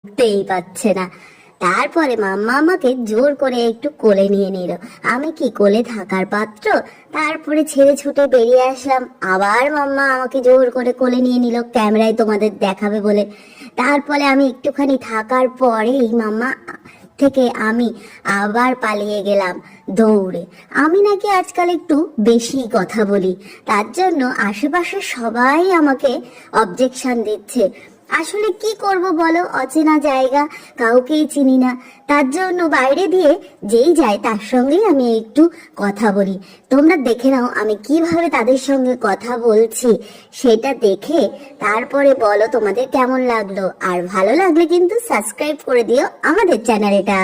উঠতেই পারছে না। তারপরে মাম্মা আমাকে জোর করে একটু কোলে নিয়ে নিল। আমি কি কোলে থাকার পাত্র? তারপরে ছেড়ে ছুটে বেরিয়ে আসলাম। আবার মাম্মা আমাকে জোর করে কোলে নিয়ে নিল ক্যামেরায় তোমাদের দেখাবে বলে। তারপরে আমি একটুখানি থাকার পরেই মাম্মা থেকে আমি আবার পালিয়ে গেলাম দৌড়ে। আমি নাকি আজকাল একটু বেশি কথা বলি, তার জন্য আশেপাশে সবাই আমাকে অবজেকশন দিচ্ছে। আসলে কি করব বলো, অচেনা জায়গা, কাউকেই চিনি না, তার জন্য বাইরে দিয়ে যেই যায় তার সঙ্গেই আমি একটু কথা বলি। তোমরা দেখে নাও আমি কিভাবে তাদের সঙ্গে কথা বলছি, সেটা দেখে তারপরে বলো তোমাদের কেমন লাগলো। আর ভালো লাগলে কিন্তু সাবস্ক্রাইব করে দিও আমাদের চ্যানেলটা।